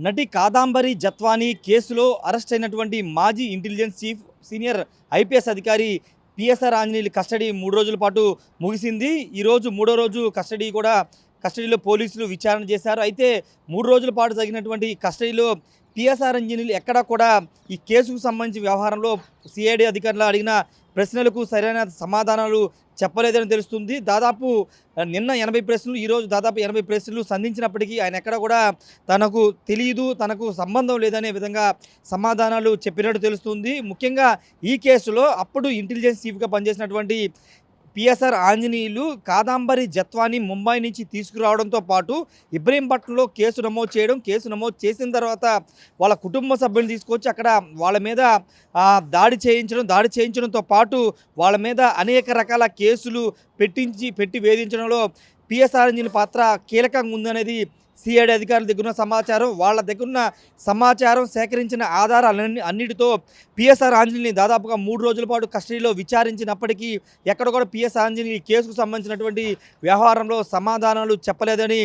నటి కాదంబరి జత్వానీ కేసులో అరెస్ట్ అయినటువంటి మాజీ ఇంటెలిజెన్స్ చీఫ్ సీనియర్ ఐపీఎస్ అధికారి పిఎస్ఆర్ ఆంజనేయులు కస్టడీ 3 రోజుల పాటు ముగిసింది. ఈరోజు మూడో రోజు కస్టడీలో పోలీసులు విచారణ చేశారు. అయితే 3 రోజుల పాటు జరిగినటువంటి కస్టడీలో పిఎస్ఆర్ ఆంజనేయులు ఎక్కడా కూడా ఈ కేసుకు సంబంధించి వ్యవహారంలో సిఐడి అధికారులు అడిగిన ప్రశ్నలకు సరైన సమాధానాలు చెప్పలేదని తెలుస్తుంది. దాదాపు నిన్న 80 ప్రశ్నలు, ఈరోజు దాదాపు 80 ప్రశ్నలు సంధించినప్పటికీ ఆయన ఎక్కడ కూడా తనకు తెలియదు, తనకు సంబంధం లేదనే విధంగా సమాధానాలు చెప్పినట్టు తెలుస్తుంది. ముఖ్యంగా ఈ కేసులో అప్పుడు ఇంటెలిజెన్స్ చీఫ్గా పనిచేసినటువంటి పిఎస్ఆర్ ఆంజనేయులు కాదంబరి జత్వానీ ముంబై నుంచి తీసుకురావడంతో పాటు ఇబ్రహీంపట్నంలో కేసు నమోదు చేసిన తర్వాత వాళ్ళ కుటుంబ సభ్యులను తీసుకొచ్చి అక్కడ వాళ్ళ మీద దాడి చేయించడంతో పాటు వాళ్ళ మీద అనేక రకాల కేసులు పెట్టి వేధించడంలో పిఎస్ఆర్ ఆంజనేయుల పాత్ర కీలకంగా ఉందనేది సిఐడి అధికారుల దగ్గర ఉన్న సమాచారం. వాళ్ళ దగ్గర ఉన్న సమాచారం సేకరించిన ఆధారాలన్నిటితో పిఎస్ఆర్ ఆంజనేయుని దాదాపుగా 3 రోజుల పాటు కస్టడీలో విచారించినప్పటికీ ఎక్కడ కూడా పిఎస్ఆర్ ఆంజనేయులు కేసుకు సంబంధించినటువంటి వ్యవహారంలో సమాధానాలు చెప్పలేదని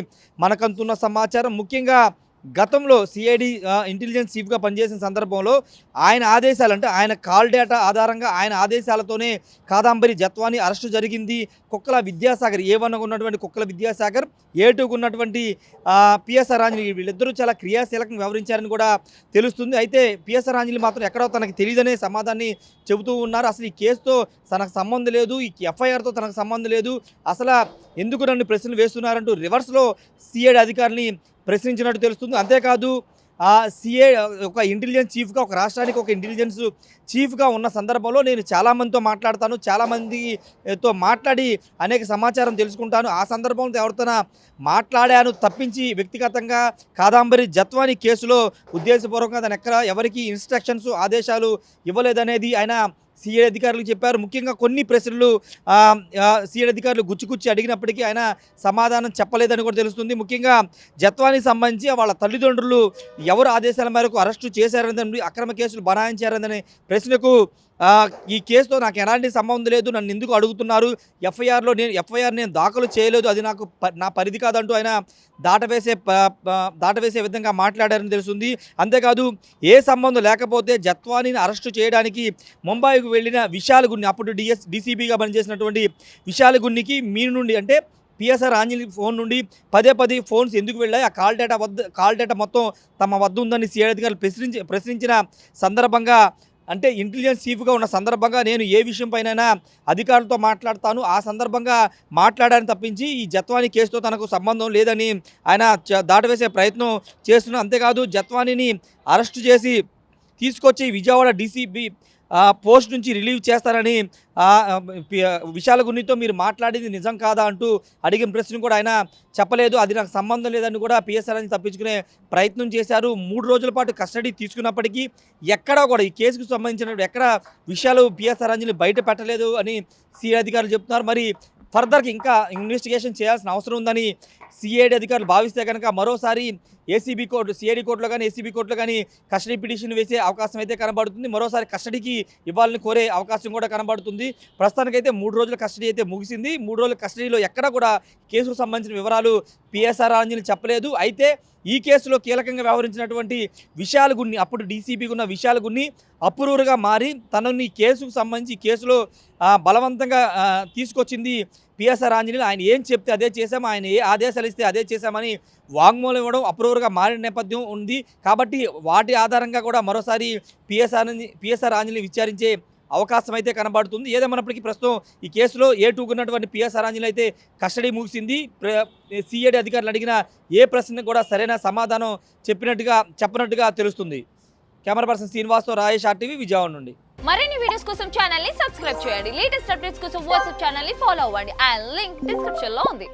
మనకంతున్న సమాచారం. ముఖ్యంగా గతంలో సిఐడి ఇంటెలిజెన్స్ చీఫ్గా పనిచేసిన సందర్భంలో ఆయన ఆదేశాలు, అంటే ఆయన కాల్ డేటా ఆధారంగా ఆయన ఆదేశాలతోనే కాదంబరి జత్వానీ అరెస్టు జరిగింది. కుక్కల విద్యాసాగర్, A1 ఉన్నటువంటి కుక్కల విద్యాసాగర్, A2 ఉన్నటువంటి పిఎస్ఆర్ ఆంజనేయులు, వీళ్ళిద్దరూ చాలా క్రియాశీలకంగా వ్యవహరించారని కూడా తెలుస్తుంది. అయితే పిఎస్ఆర్ ఆంజనేయులు మాత్రం ఎక్కడో తనకు తెలియదనే సమాధానాన్ని చెబుతూ ఉన్నారు. అసలు ఈ కేసుతో తనకు సంబంధం లేదు, ఈ ఎఫ్ఐఆర్తో తనకు సంబంధం లేదు, అసలు ఎందుకు నన్ను ప్రశ్నలు వేస్తున్నారంటూ రివర్స్లో సిఐడి అధికారిని ప్రశ్నించినట్టు తెలుస్తుంది. అంతేకాదు ఒక ఇంటెలిజెన్స్ చీఫ్గా, ఒక రాష్ట్రానికి ఒక ఇంటెలిజెన్స్ చీఫ్గా ఉన్న సందర్భంలో నేను చాలామందితో మాట్లాడతాను, చాలామందితో మాట్లాడి అనేక సమాచారం తెలుసుకుంటాను, ఆ సందర్భంలో ఎవరితోనా మాట్లాడాను తప్పించి వ్యక్తిగతంగా కాదంబరి జత్వానీ కేసులో ఉద్దేశపూర్వకంగా తను ఎవరికి ఇన్స్ట్రక్షన్స్, ఆదేశాలు ఇవ్వలేదనేది ఆయన సిఐడి అధికారులకు చెప్పారు. ముఖ్యంగా కొన్ని ప్రశ్నలు సిఐడి అధికారులు గుచ్చి అడిగినప్పటికీ ఆయన సమాధానం చెప్పలేదని కూడా తెలుస్తుంది. ముఖ్యంగా జత్వానీకి సంబంధించి వాళ్ళ తల్లిదండ్రులు ఎవరు ఆదేశాల మేరకు అరెస్టు చేశారని, అక్రమ కేసులు బనాయించారనే ప్రశ్నకు ఈ కేసుతో నాకు ఎలాంటి సంబంధం లేదు, నన్ను ఎందుకు అడుగుతున్నారు, ఎఫ్ఐఆర్ నేను దాఖలు చేయలేదు, అది నా పరిధి కాదంటూ ఆయన దాటవేసే విధంగా మాట్లాడారని తెలుస్తుంది. అంతేకాదు ఏ సంబంధం లేకపోతే జత్వానీని అరెస్టు చేయడానికి ముంబైకు వెళ్ళిన విశాల్ గున్ని, అప్పుడు డీసీపీగా పనిచేసినటువంటి విశాల్ గున్నికి మీ నుండి, అంటే పిఎస్ఆర్ ఆంజనేయులు ఫోన్ నుండి పదే ఫోన్స్ ఎందుకు వెళ్ళాయి, ఆ కాల్ డేటా మొత్తం తమ వద్ద ఉందని సిఐడి అధికారులు ప్రశ్నించిన సందర్భంగా, అంటే ఇంటెలిజెన్స్ చీఫ్గా ఉన్న సందర్భంగా నేను ఏ విషయం పైన అధికారులతో మాట్లాడతాను, ఆ సందర్భంగా మాట్లాడాలని తప్పించి ఈ జత్వానీ కేసుతో తనకు సంబంధం లేదని ఆయన దాటవేసే ప్రయత్నం చేస్తున్నారు. అంతేకాదు జత్వానీని అరెస్టు చేసి తీసుకొచ్చి విజయవాడ డీసీపీ పోస్ట్ నుంచి రిలీవ్ చేస్తారని విశాల గున్నితో మీరు మాట్లాడింది నిజం కాదా అంటూ అడిగిన ప్రశ్న కూడా ఆయన చెప్పలేదు, అది నాకు సంబంధం లేదని కూడా పిఎస్ఆర్ ఆంజనేయులు తప్పించుకునే ప్రయత్నం చేశారు. 3 రోజుల పాటు కస్టడీ తీసుకున్నప్పటికీ ఎక్కడా కూడా ఈ కేసుకు సంబంధించిన ఎక్కడ విషయాలు పిఎస్ఆర్ ఆంజనేయులు బయట పెట్టలేదు అని సిఐడి అధికారులు చెప్తున్నారు. మరి ఫర్దర్గా ఇంకా ఇన్వెస్టిగేషన్ చేయాల్సిన అవసరం ఉందని సిఐడి అధికారులు భావిస్తే కనుక మరోసారి సిఐడి కోర్టులో కానీ ఏసీబీ కోర్టులో కానీ కస్టడీ పిటిషన్ వేసే అవకాశం అయితే కనబడుతుంది. మరోసారి కస్టడీకి ఇవ్వాలని కోరే అవకాశం కూడా కనబడుతుంది. ప్రస్తుతానికైతే 3 రోజుల కస్టడీ అయితే ముగిసింది. 3 రోజుల కస్టడీలో ఎక్కడ కూడా కేసుకు సంబంధించిన వివరాలు పిఎస్ఆర్ ఆంజనేయులు చెప్పలేదు. అయితే ఈ కేసులో కీలకంగా వ్యవహరించినటువంటి విశాల్ గున్ని, అప్పుడు డీసీపీగా ఉన్న విశాల్ గున్ని అప్రూవర్గా మారి తనని కేసుకు సంబంధించి కేసులో బలవంతంగా తీసుకొచ్చింది పిఎస్ఆర్ ఆంజనేయులు. ఆయన ఏం చెప్తే అదే చేశాము, ఆయన ఏ ఆదేశాలు ఇస్తే అదే చేశామని వాంగ్మూలం ఇవ్వడం అప్రూవర్గా మారిన నేపథ్యం ఉంది. కాబట్టి వాటి ఆధారంగా కూడా మరోసారి పిఎస్ఆర్ ఆంజనేయులు విచారించే అవకాశం అయితే కనబడుతుంది. ఏదేమన్నప్పటికీ ప్రస్తుతం ఈ కేసులో A2 ఉన్నటువంటి పిఎస్ఆర్ ఆంజనేయులు అయితే కస్టడీ ముగిసింది. సిఐడి అధికారులు అడిగిన ఏ ప్రశ్నకు కూడా సరైన సమాధానం చెప్పనట్టుగా తెలుస్తుంది. Camera person శ్రీనివాస్తో Rayesh, RTV, Vijayawada నుండి. మరిన్ని వీడియోస్ కోసం ఛానల్ ని సబ్స్క్రైబ్ చేయండి. లేటెస్ట్ అప్డేట్స్ కోసం వాట్సాప్ ఛానల్ ని ఫాలో అవ్వండి. ఆ లింక్ డిస్క్రిప్షన్ లో ఉంది.